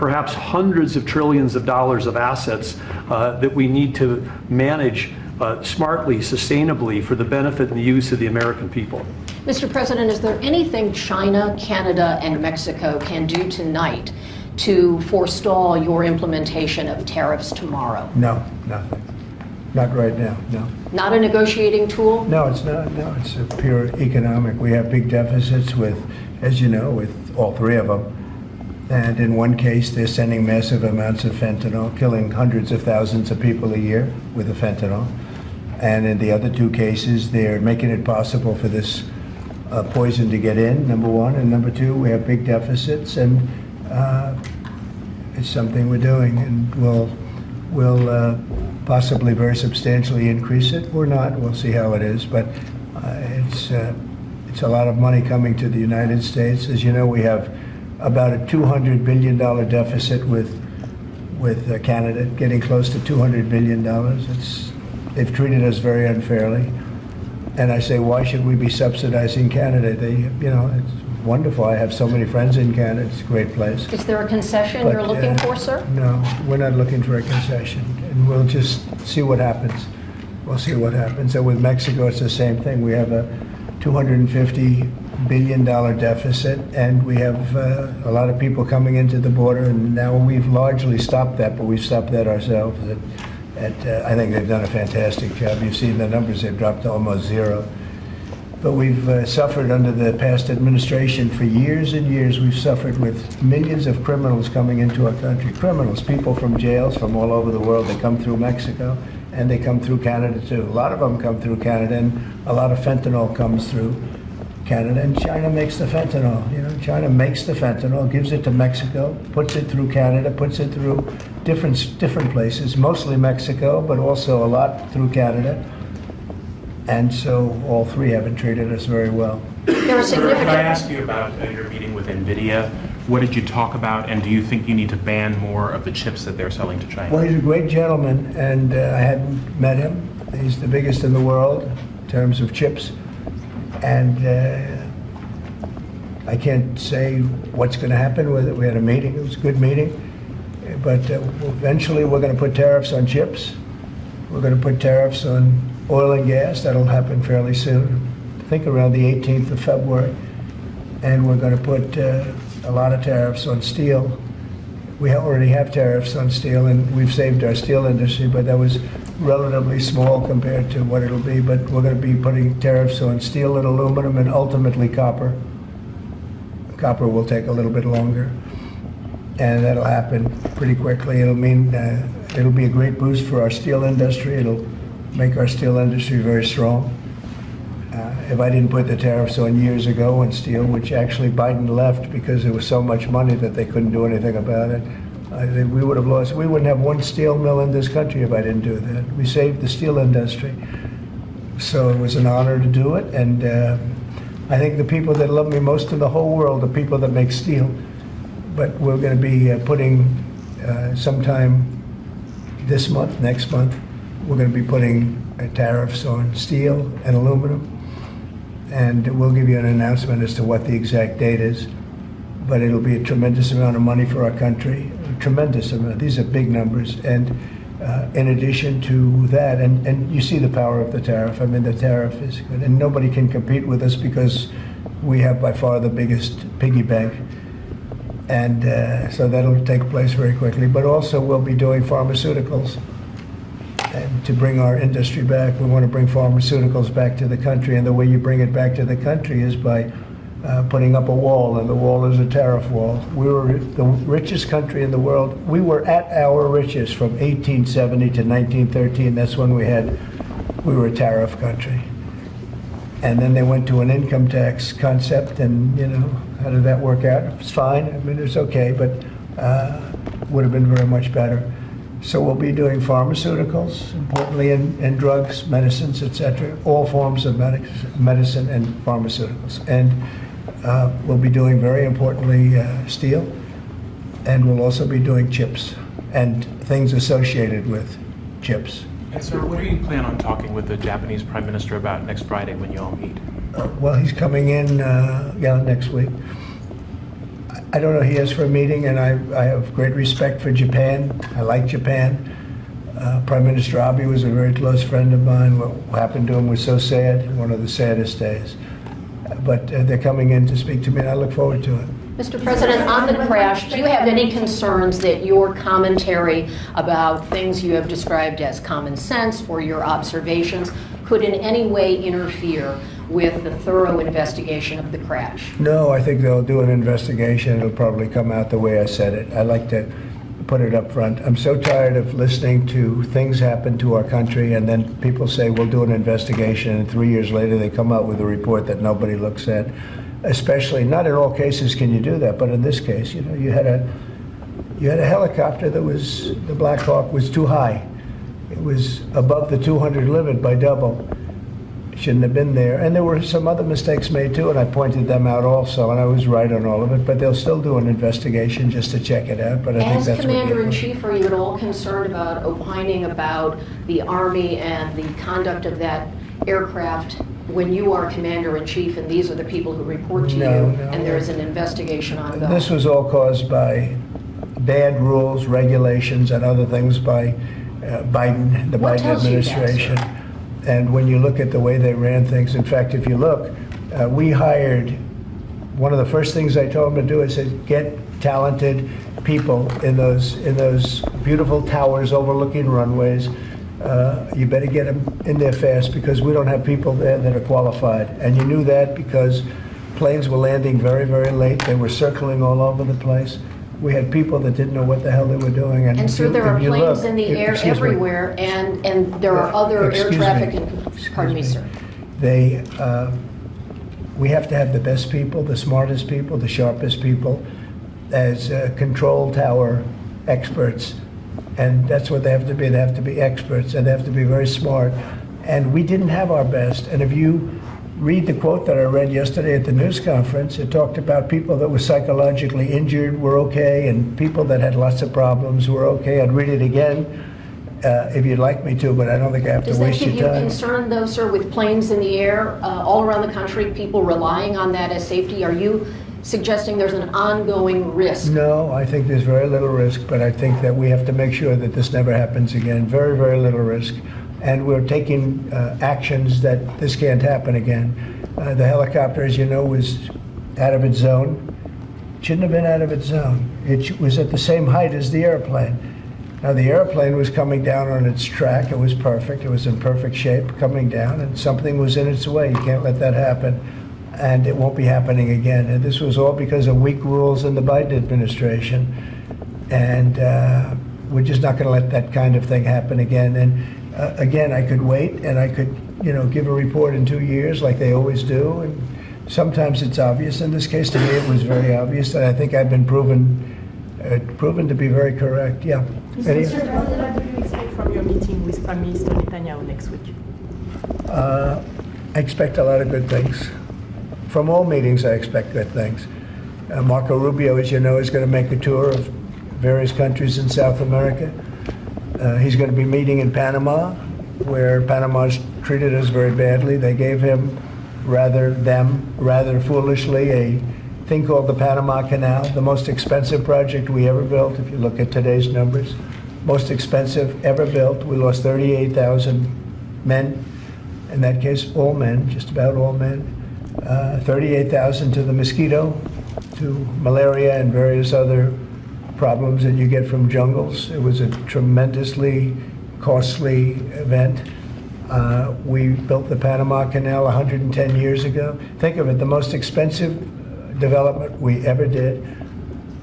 perhaps hundreds of trillions of dollars of assets that we need to manage smartly, sustainably, for the benefit and the use of the American people. Mr. President, is there anything China, Canada, and Mexico can do tonight to forestall your implementation of tariffs tomorrow? No, nothing. Not right now, no. Not a negotiating tool? No, it's not. No, it's a pure economic. We have big deficits with, as you know, with all three of them. And in one case, they're sending massive amounts of fentanyl, killing hundreds of thousands of people a year with the fentanyl. And in the other two cases, they're making it possible for this poison to get in, number one. And number two, we have big deficits, and it's something we're doing, and we'll possibly very substantially increase it or not. We'll see how it is, but it's a lot of money coming to the United States. As you know, we have about a $200 billion deficit with Canada, getting close to $200 billion. They've treated us very unfairly. And I say, why should we be subsidizing Canada? It's wonderful. I have so many friends in Canada. It's a great place. Is there a concession you're looking for, sir? No, we're not looking for a concession. And we'll just see what happens. We'll see what happens. And with Mexico, it's the same thing. We have a $250 billion deficit, and we have a lot of people coming into the border, and now we've largely stopped that, but we've stopped that ourselves. I think they've done a fantastic job. You've seen the numbers, they've dropped to almost zero. But we've suffered under the past administration for years and years. We've suffered with millions of criminals coming into our country. Criminals, people from jails from all over the world. They come through Mexico, and they come through Canada too. A lot of them come through Canada, and a lot of fentanyl comes through Canada, and China makes the fentanyl. China makes the fentanyl, gives it to Mexico, puts it through Canada, puts it through different places, mostly Mexico, but also a lot through Canada. And so all three haven't treated us very well. There are significant... Can I ask you about your meeting with NVIDIA? What did you talk about, and do you think you need to ban more of the chips that they're selling to China? Well, he's a great gentleman, and I hadn't met him. He's the biggest in the world in terms of chips. And I can't say what's going to happen with it. We had a meeting. It was a good meeting. But eventually we're going to put tariffs on chips. We're going to put tariffs on oil and gas. That'll happen fairly soon. I think around the 18th of February. And we're going to put a lot of tariffs on steel. We already have tariffs on steel, and we've saved our steel industry, but that was relatively small compared to what it'll be. But we're going to be putting tariffs on steel and aluminum and ultimately copper. Copper will take a little bit longer, and that'll happen pretty quickly. It'll mean it'll be a great boost for our steel industry. It'll make our steel industry very strong. If I didn't put the tariffs on years ago on steel, which actually Biden left because there was so much money that they couldn't do anything about it, I think we would have lost. We wouldn't have one steel mill in this country if I didn't do that. We saved the steel industry. So it was an honor to do it, and I think the people that love me most in the whole world are people that make steel. But we're going to be putting sometime this month, next month, we're going to be putting tariffs on steel and aluminum. And we'll give you an announcement as to what the exact date is. But it'll be a tremendous amount of money for our country, a tremendous amount. These are big numbers. And in addition to that, and you see the power of the tariff. I mean, the tariff is good. And nobody can compete with us because we have by far the biggest piggy bank. And so that'll take place very quickly. But also we'll be doing pharmaceuticals. And to bring our industry back, we want to bring pharmaceuticals back to the country. And the way you bring it back to the country is by putting up a wall, and the wall is a tariff wall. We were the richest country in the world. We were at our richest from 1870 to 1913. That's when we were a tariff country. And then they went to an income tax concept, and how did that work out? It's fine. I mean, it's okay, but would have been very much better. So we'll be doing pharmaceuticals, importantly, and drugs, medicines, etc., all forms of medicine and pharmaceuticals. And we'll be doing, very importantly, steel, and we'll also be doing chips and things associated with chips. And sir, what do you plan on talking with the Japanese Prime Minister about next Friday when you all meet? Well, he's coming in, next week. I don't know, he is for a meeting, and I have great respect for Japan. I like Japan. Prime Minister Abe was a very close friend of mine. What happened to him was so sad, one of the saddest days. But they're coming in to speak to me, and I look forward to it. Mr. President, on the crash, do you have any concerns that your commentary about things you have described as common sense or your observations could in any way interfere with the thorough investigation of the crash? No, I think they'll do an investigation. It'll probably come out the way I said it. I like to put it up front. I'm so tired of listening to things happen to our country and then people say we'll do an investigation, and 3 years later they come out with a report that nobody looks at. Especially, not in all cases can you do that, but in this case, you know, you had a helicopter that was, the Black Hawk was too high. It was above the 200 limit by double. It shouldn't have been there. And there were some other mistakes made too, and I pointed them out also, and I was right on all of it, but they'll still do an investigation just to check it out. But I think As that's Commander-in-Chief, are you at all concerned about opining about the Army and the conduct of that aircraft when you are Commander-in-Chief and these are the people who report to you and there's an investigation ongoing? This was all caused by bad rules, regulations, and other things by Biden, the What Biden tells you that, administration. sir? And when you look at the way they ran things, in fact, if you look, we hired, one of the first things I told them to do, I said, get talented people in those beautiful towers overlooking runways. You better get them in there fast because we don't have people there that are qualified. And you knew that because planes were landing very, very late. They were circling all over the place. We had people that didn't know what the hell they were doing. And sir, there are if you planes look- in the air excuse me. everywhere, and there are other air Excuse traffic, me. and, pardon me, Excuse sir. We have to have the best people, the smartest people, the sharpest people as control tower experts. And that's what they have to be. They have to be experts, and they have to be very smart. And we didn't have our best. And if you read the quote that I read yesterday at the news conference, it talked about people that were psychologically injured were okay, and people that had lots of problems were okay. I'd read it again if you'd like me to, but I don't think I have Does to that waste give your you time. concern, though, sir, with planes in the air all around the country, people relying on that as safety? Are you suggesting there's an ongoing risk? No, I think there's very little risk, but I think that we have to make sure that this never happens again. Very, very little risk. And we're taking actions that this can't happen again. The helicopter, as you know, was out of its zone. Shouldn't have been out of its zone. It was at the same height as the airplane. Now, the airplane was coming down on its track. It was perfect. It was in perfect shape coming down, and something was in its way. You can't let that happen. And it won't be happening again. And this was all because of weak rules in the Biden administration. And we're just not going to let that kind of thing happen again. And again, I could wait and I could, give a report in 2 years like they always do. And sometimes it's obvious. In this case, to me, it was very obvious. And I think I've been proven to be very correct. Yeah. Mr. President, what do you expect from your meeting with Prime Minister Netanyahu next week? I expect a lot of good things. From all meetings, I expect good things. Marco Rubio, as you know, is going to make a tour of various countries in South America. He's going to be meeting in Panama, where Panama's treated us very badly. They gave him, rather foolishly, a thing called the Panama Canal, the most expensive project we ever built, if you look at today's numbers. Most expensive ever built. We lost 38,000 men. In that case, all men, just about all men. 38,000 to the mosquito, to malaria and various other problems that you get from jungles. It was a tremendously costly event. We built the Panama Canal 110 years ago. Think of it, the most expensive development we ever did.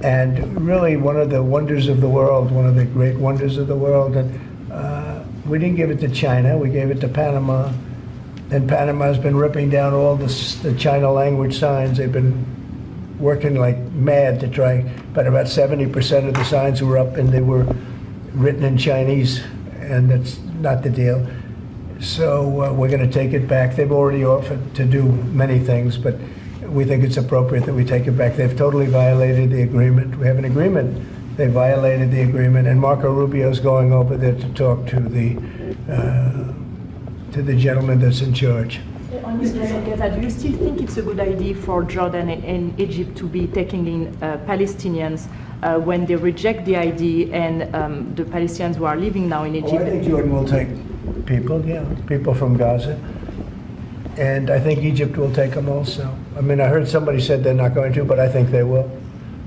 And really one of the wonders of the world, one of the great wonders of the world. And we didn't give it to China, we gave it to Panama. And Panama's been ripping down all the China language signs. They've been working like mad to try, but about 70% of the signs were up and they were written in Chinese, and that's not the deal. So we're going to take it back. They've already offered to do many things, but we think it's appropriate that we take it back. They've totally violated the agreement. We have an agreement. They violated the agreement, and Marco Rubio's going over there to talk to the gentleman that's in charge. On Israel and Gaza, do you still think it's a good idea for Jordan and Egypt to be taking in Palestinians when they reject the idea and the Palestinians who are living now in Oh, Egypt? I think Jordan will take people, yeah, people from Gaza. And I think Egypt will take them also. I mean, I heard somebody said they're not going to, but I think they will.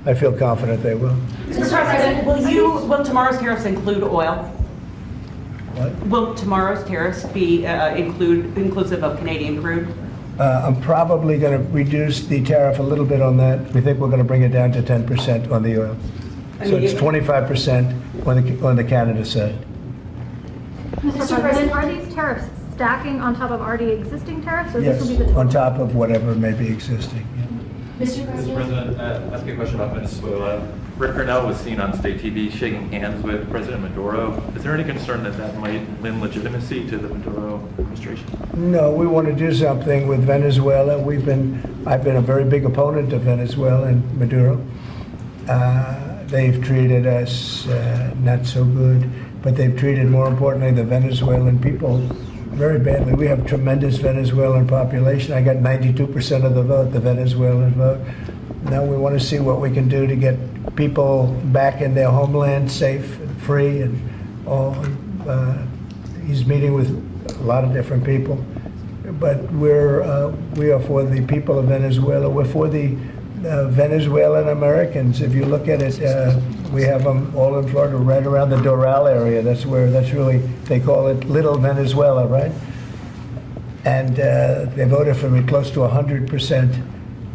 I feel confident they will. Mr. President, will tomorrow's tariffs include oil? What? Will tomorrow's tariffs be inclusive of Canadian crude? I'm probably going to reduce the tariff a little bit on that. We think we're going to bring it down to 10% on the oil. So it's 25% on the Canada side. Mr. President, are these tariffs stacking on top of already existing tariffs, or this Yes, will be the total? on top of whatever may be existing. Yeah. Mr. President, ask you a question about Venezuela. Rick Cornell was seen on state TV shaking hands with President Maduro. Is there any concern that that might lend legitimacy to the Maduro administration? No, we want to do something with Venezuela. I've been a very big opponent of Venezuela and Maduro. They've treated us not so good, but they've treated, more importantly, the Venezuelan people very badly. We have tremendous Venezuelan population. I got 92% of the vote, the Venezuelan vote. Now we want to see what we can do to get people back in their homeland safe and free and all. He's meeting with a lot of different people, but we are for the people of Venezuela. We're for the Venezuelan Americans. If you look at it, we have them all in Florida, right around the Doral area. That's really, they call it Little Venezuela, right? And they voted for me close to 100%.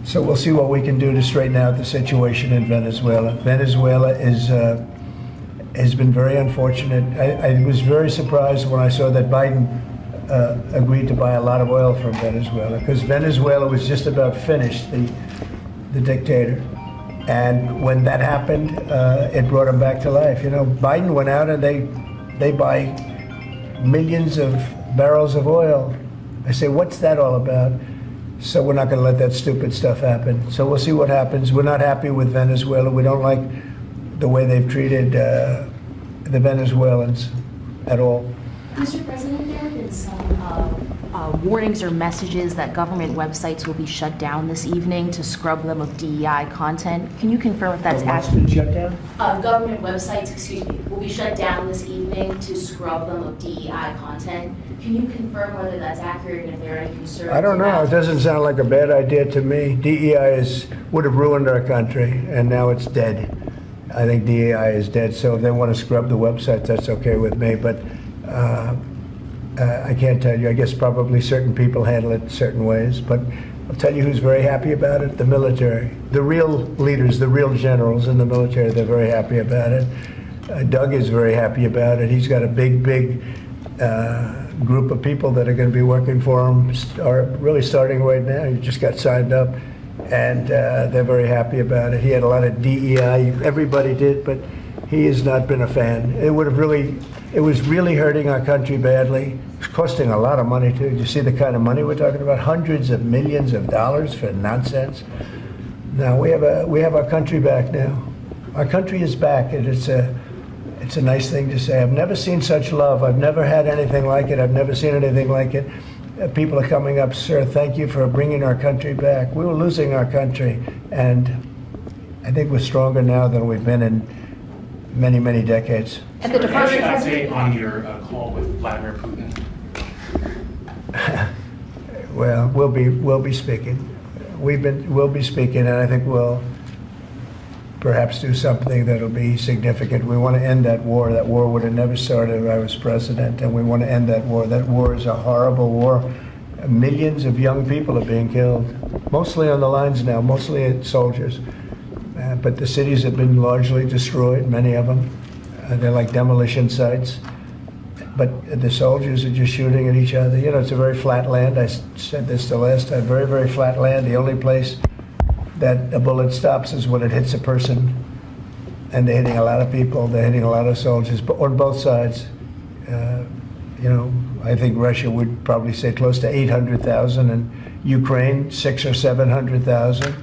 So we'll see what we can do to straighten out the situation in Venezuela. Venezuela has been very unfortunate. I was very surprised when I saw that Biden agreed to buy a lot of oil from Venezuela, because Venezuela was just about finished, the dictator. And when that happened, it brought him back to life. You know, Biden went out and they buy millions of barrels of oil. I say, what's that all about? So we're not going to let that stupid stuff happen. So we'll see what happens. We're not happy with Venezuela. We don't like the way they've treated the Venezuelans at all. Mr. President, there have been some warnings or messages that government websites will be shut down this evening to scrub them of DEI content. Can you confirm if that's accurate? Shut down? Government websites, will be shut down this evening to scrub them of DEI content. Can you confirm whether that's accurate and if there are any concerns? I don't know. It doesn't sound like a bad idea to me. DEI would have ruined our country, and now it's dead. I think DEI is dead. So if they want to scrub the websites, that's okay with me. But I can't tell you. I guess probably certain people handle it certain ways. But I'll tell you who's very happy about it: the military. The real leaders, the real generals in the military, they're very happy about it. Doug is very happy about it. He's got a big group of people that are going to be working for him, really starting right now. He just got signed up, and they're very happy about it. He had a lot of DEI. Everybody did, but he has not been a fan. It was really hurting our country badly. It's costing a lot of money too. You see the kind of money we're talking about? Hundreds of millions of dollars for nonsense. Now we have our country back now. Our country is back, and it's a nice thing to say. I've never seen such love. I've never had anything like it. I've never seen anything like it. People are coming up, sir, thank you for bringing our country back. We were losing our country, and I think we're stronger now than we've been in many, many decades. And the Department Can you update on your call with Vladimir Putin? Well, we'll be speaking. We'll be speaking, and I think we'll perhaps do something that'll be significant. We want to end that war. That war would have never started if I was president, and we want to end that war. That war is a horrible war. Millions of young people are being killed, mostly on the lines now, mostly soldiers. But the cities have been largely destroyed, many of them. They're like demolition sites. But the soldiers are just shooting at each other. You know, it's a very flat land. I said this the last time, very, very flat land. The only place that a bullet stops is when it hits a person, and they're hitting a lot of people. They're hitting a lot of soldiers, but on both sides. You know, I think Russia would probably say close to 800,000, and Ukraine 600,000 or 700,000.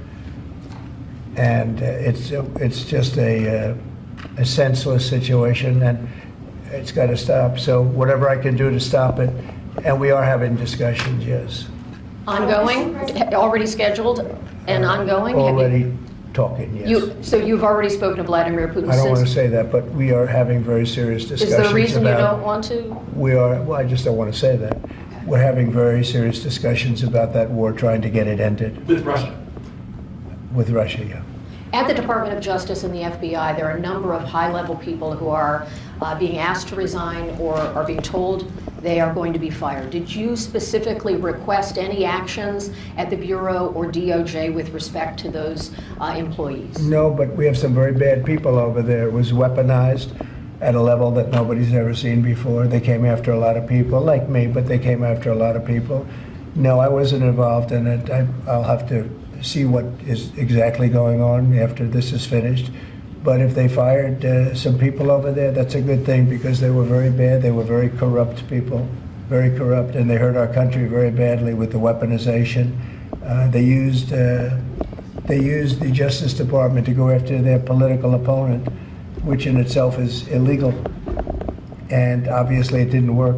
And it's just a senseless situation, and it's got to stop. So whatever I can do to stop it, and we are having discussions, yes. Ongoing, already scheduled and ongoing? Have you- Already talking, yes. So you've already spoken to Vladimir Putin? I don't want to since- say that, but we are having very serious Is discussions there a reason you about- don't want to? We are, well, I just don't want to say that. We're having very serious discussions about that war, trying to get it ended With Russia? with Russia, yeah. At the Department of Justice and the FBI, there are a number of high-level people who are being asked to resign or are being told they are going to be fired. Did you specifically request any actions at the Bureau or DOJ with respect to those employees? No, but we have some very bad people over there. It was weaponized at a level that nobody's ever seen before. They came after a lot of people, like me, but they came after a lot of people. No, I wasn't involved in it. I'll have to see what is exactly going on after this is finished. But if they fired some people over there, that's a good thing, because they were very bad. They were very corrupt people, very corrupt, and they hurt our country very badly with the weaponization. They used the Justice Department to go after their political opponent, which in itself is illegal. And obviously it didn't work.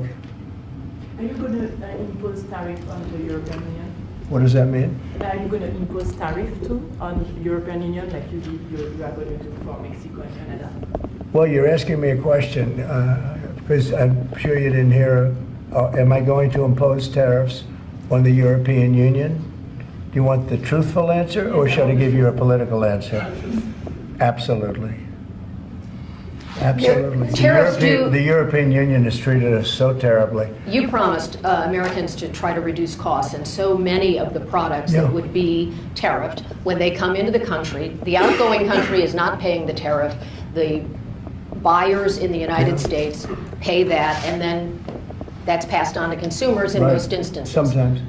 Are you going to impose tariff on the European Union? What does that mean? Are you going to impose tariff too on the European Union like you are going to do for Mexico and Canada? Well, you're asking me a question, because I'm sure you didn't hear. Am I going to impose tariffs on the European Union? Do you want the truthful answer, or should I give you a political answer? Absolutely. Absolutely. Tariffs The European Union has treated us so terribly. You promised Americans to try to reduce costs, and so many of the products Yeah. that would be tariffed, when they come into the country, the outgoing country is not paying the tariff. The buyers in the United States pay that, and then that's passed on to consumers in Right. most instances. Sometimes.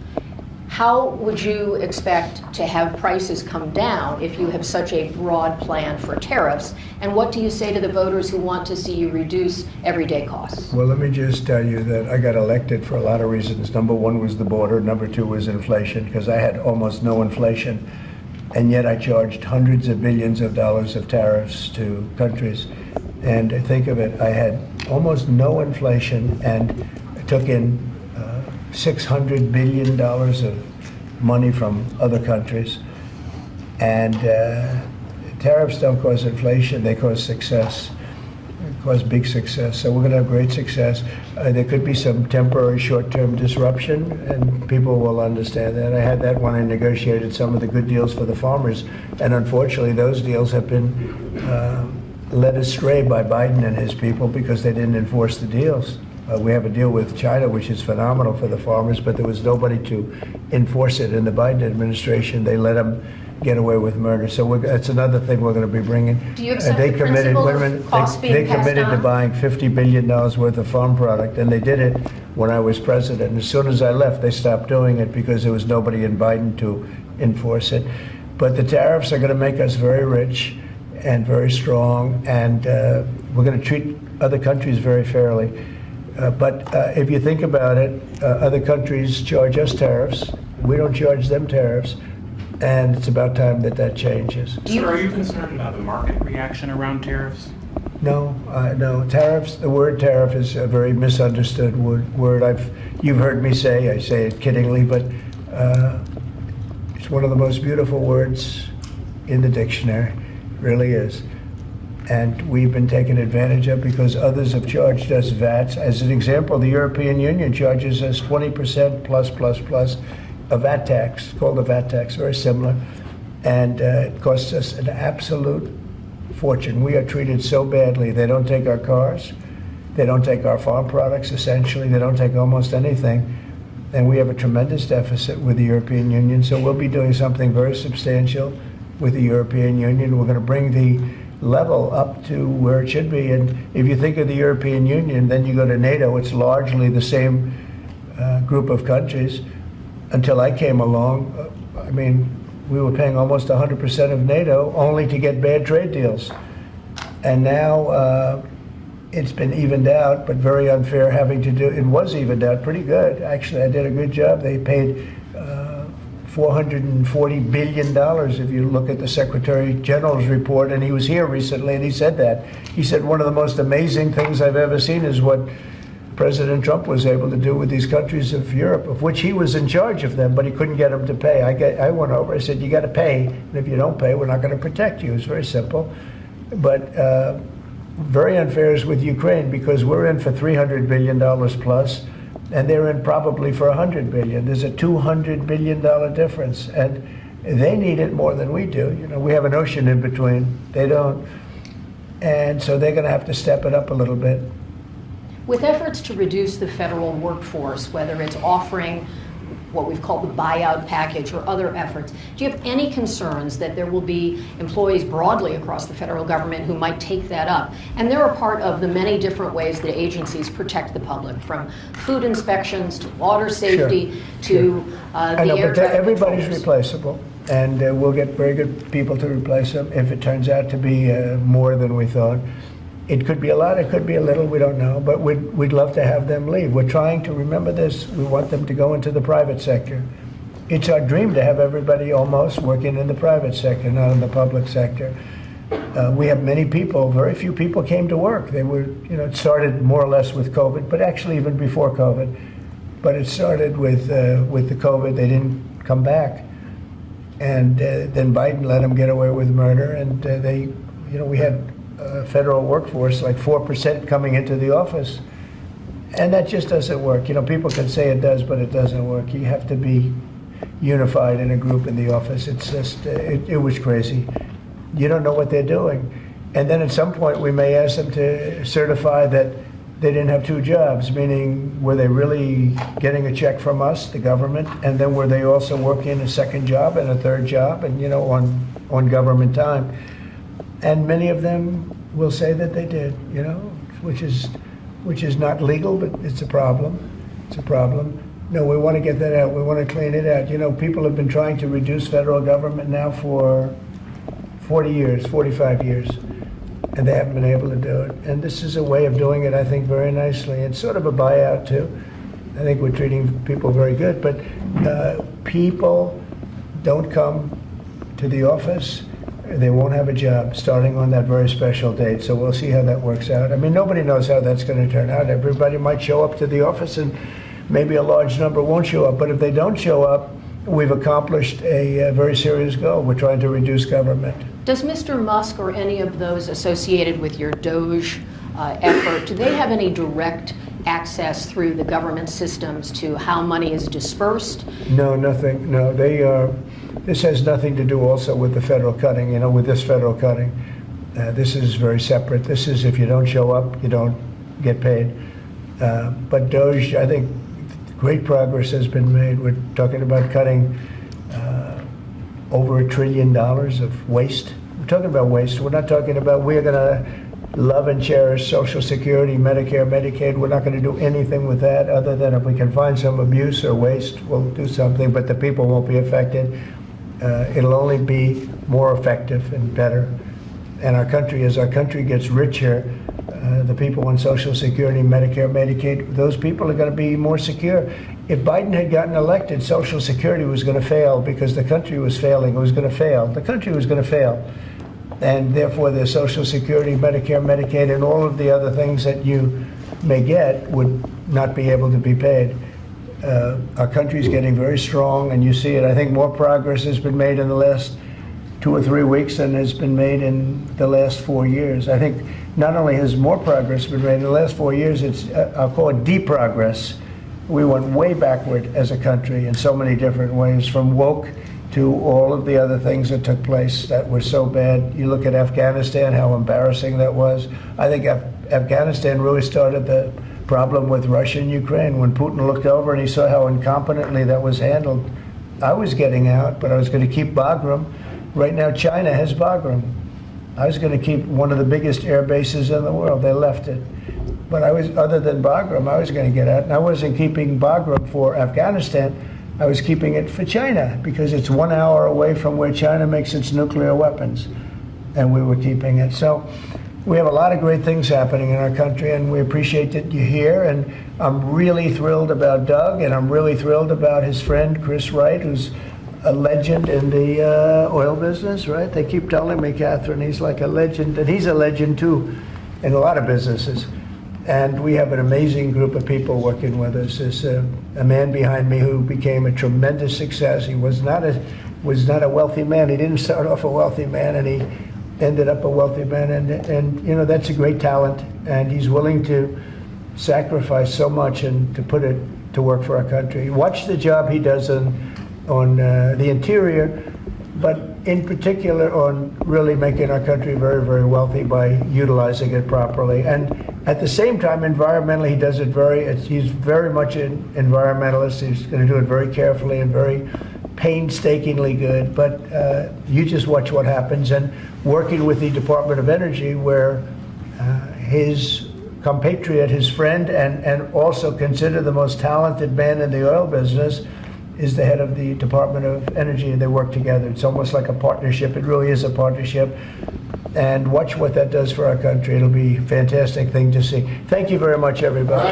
How would you expect to have prices come down if you have such a broad plan for tariffs? And what do you say to the voters who want to see you reduce everyday costs? Well, let me just tell you that I got elected for a lot of reasons. Number one was the border. Number two was inflation, because I had almost no inflation. And yet I charged hundreds of billions of dollars of tariffs to countries. And think of it, I had almost no inflation and took in $600 billion of money from other countries. And tariffs don't cause inflation, they cause success. They cause big success. So we're going to have great success. There could be some temporary short-term disruption, and people will understand that. I had that when I negotiated some of the good deals for the farmers. And unfortunately, those deals have been led astray by Biden and his people because they didn't enforce the deals. We have a deal with China, which is phenomenal for the farmers, but there was nobody to enforce it. In the Biden administration, they let them get away with murder. So that's another thing we're going to be bringing. Do you accept the principle of costs being They passed committed to on? buying $50 billion worth of farm product, and they did it when I was president. As soon as I left, they stopped doing it because there was nobody in Biden to enforce it. But the tariffs are going to make us very rich and very strong, and we're going to treat other countries very fairly. But if you think about it, other countries charge us tariffs. We don't charge them tariffs. And it's about time that that changes. Sir, are you concerned about the market reaction around tariffs? No, no. Tariffs, the word tariff is a very misunderstood word. You've heard me say, I say it kiddingly, but it's one of the most beautiful words in the dictionary. It really is. And we've been taken advantage of because others have charged us VATs. As an example, the European Union charges us 20% plus a VAT tax, called a VAT tax, very similar. And it costs us an absolute fortune. We are treated so badly. They don't take our cars. They don't take our farm products, essentially. They don't take almost anything. And we have a tremendous deficit with the European Union. So we'll be doing something very substantial with the European Union. We're going to bring the level up to where it should be. And if you think of the European Union, then you go to NATO, it's largely the same group of countries. Until I came along, I mean, we were paying almost 100% of NATO only to get bad trade deals. And now it's been evened out, but very unfair having to do, it was evened out pretty good. Actually, I did a good job. They paid $440 billion if you look at the Secretary General's report, and he was here recently and he said that. He said one of the most amazing things I've ever seen is what President Trump was able to do with these countries of Europe, of which he was in charge of them, but he couldn't get them to pay. I went over, I said, you got to pay, and if you don't pay, we're not going to protect you. It's very simple. But very unfair is with Ukraine, because we're in for $300 billion plus, and they're in probably for $100 billion. There's a $200 billion difference, and they need it more than we do. You know, we have an ocean in between. They don't. And so they're going to have to step it up a little bit. With efforts to reduce the federal workforce, whether it's offering what we've called the buyout package or other efforts, do you have any concerns that there will be employees broadly across the federal government who might take that up? And they're a part of the many different ways that agencies protect the public, from food inspections to water safety to I know, the air but traffic everybody's controllers. replaceable, and we'll get very good people to replace them if it turns out to be more than we thought. It could be a lot, it could be a little, we don't know, but we'd love to have them leave. We're trying to remember this. We want them to go into the private sector. It's our dream to have everybody almost working in the private sector, not in the public sector. We have many people, very few people came to work. They were, you know, it started more or less with COVID, but actually even before COVID. But it started with the COVID. They didn't come back. And then Biden let them get away with murder. And they, you know, we had federal workforce like 4% coming into the office. And that just doesn't work. You know, people can say it does, but it doesn't work. You have to be unified in a group in the office. It's just, it was crazy. You don't know what they're doing. And then at some point we may ask them to certify that they didn't have two jobs, meaning were they really getting a check from us, the government, and then were they also working a second job and a third job, and, you know, on government time? And many of them will say that they did, you know, which is not legal, but it's a problem. It's a problem. No, we want to get that out. We want to clean it out. You know, people have been trying to reduce federal government now for 40 years, 45 years, and they haven't been able to do it. And this is a way of doing it, I think, very nicely. It's sort of a buyout, too. I think we're treating people very good, but people don't come to the office. They won't have a job starting on that very special date, so we'll see how that works out. I mean, nobody knows how that's going to turn out. Everybody might show up to the office, and maybe a large number won't show up. But if they don't show up, we've accomplished a very serious goal. We're trying to reduce government. Does Mr. Musk or any of those associated with your DOGE effort, do they have any direct access through the government systems to how money is dispersed? No, nothing. No, they are. This has nothing to do also with the federal cutting, you know, with this federal cutting. This is very separate. This is if you don't show up, you don't get paid. But DOGE, I think great progress has been made. We're talking about cutting over $1 trillion of waste. We're talking about waste. We're not talking about we're going to love and cherish Social Security, Medicare, Medicaid. We're not going to do anything with that other than if we can find some abuse or waste, we'll do something, but the people won't be affected. It'll only be more effective and better. And our country, as our country gets richer, the people on Social Security, Medicare, Medicaid, those people are going to be more secure. If Biden had gotten elected, Social Security was going to fail because the country was failing. It was going to fail. The country was going to fail. And therefore, the Social Security, Medicare, Medicaid, and all of the other things that you may get would not be able to be paid. Our country is getting very strong, and you see it. I think more progress has been made in the last 2 or 3 weeks than has been made in the last 4 years. I think not only has more progress been made in the last 4 years, it's, I'll call it deprogress. We went way backward as a country in so many different ways, from woke to all of the other things that took place that were so bad. You look at Afghanistan, how embarrassing that was. I think Afghanistan really started the problem with Russia and Ukraine. When Putin looked over and he saw how incompetently that was handled, I was getting out, but I was going to keep Bagram. Right now, China has Bagram. I was going to keep one of the biggest air bases in the world. They left it. But I was, other than Bagram, I was going to get out. And I wasn't keeping Bagram for Afghanistan. I was keeping it for China because it's 1 hour away from where China makes its nuclear weapons. And we were keeping it. So we have a lot of great things happening in our country, and we appreciate that you're here. And I'm really thrilled about Doug, and I'm really thrilled about his friend, Chris Wright, who's a legend in the oil business, right? They keep telling me, Catherine, he's like a legend, and he's a legend too in a lot of businesses. And we have an amazing group of people working with us. There's a man behind me who became a tremendous success. He was not a wealthy man. He didn't start off a wealthy man, and he ended up a wealthy man. And you know, that's a great talent. And he's willing to sacrifice so much and to put it to work for our country. Watch the job he does on the interior, but in particular on really making our country very, very wealthy by utilizing it properly. And at the same time, environmentally, he does it he's very much an environmentalist. He's going to do it very carefully and very painstakingly good. But you just watch what happens. And working with the Department of Energy, where his compatriot, his friend, and also considered the most talented man in the oil business, is the head of the Department of Energy, and they work together. It's almost like a partnership. It really is a partnership. And watch what that does for our country. It'll be a fantastic thing to see. Thank you very much, everybody.